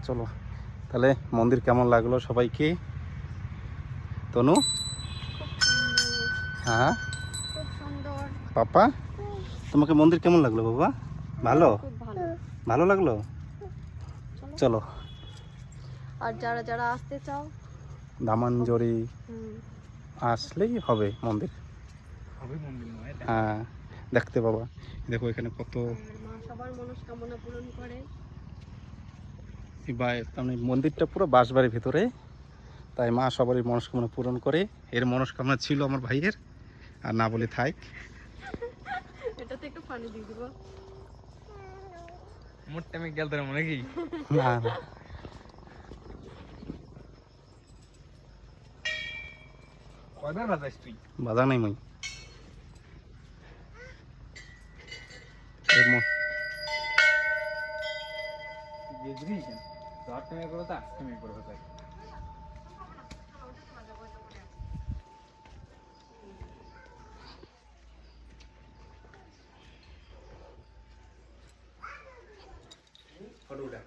চলো তাহলে মন্দির কেমন লাগলো সবাইকে? তনু, হ্যাঁ খুব সুন্দর। পাপা, তোমাকে মন্দির কেমন লাগলো বাবা? ভালো? খুব ভালো। ভালো লাগলো? চলো। আর যারা যারা আসতে চাও দামানজরি হুম আসলেই হবে মন্দির। হ্যাঁ, দেখতে পাবা। দেখো এখানে কত মা সবার মনস্কামনা পূরণ করে। মানে মন্দিরটা পুরো বাঁশবাড়ির ভিতরে, তাই মা সবারই মনস্কামনা পূরণ করে। এর মনস্কামনা ছিল আমার ভাইয়ের, আর না বলে থাক। এটাতে একটু পানি দিয়ে দিব। মোটটা আমি গেল তোর মনে কি না না, কয়বার বাজাইস তুই? বাধা নাই মই। গেজরি কেন তোর টাইমে করো তো আজকে আমি করবো তাই ফটোটা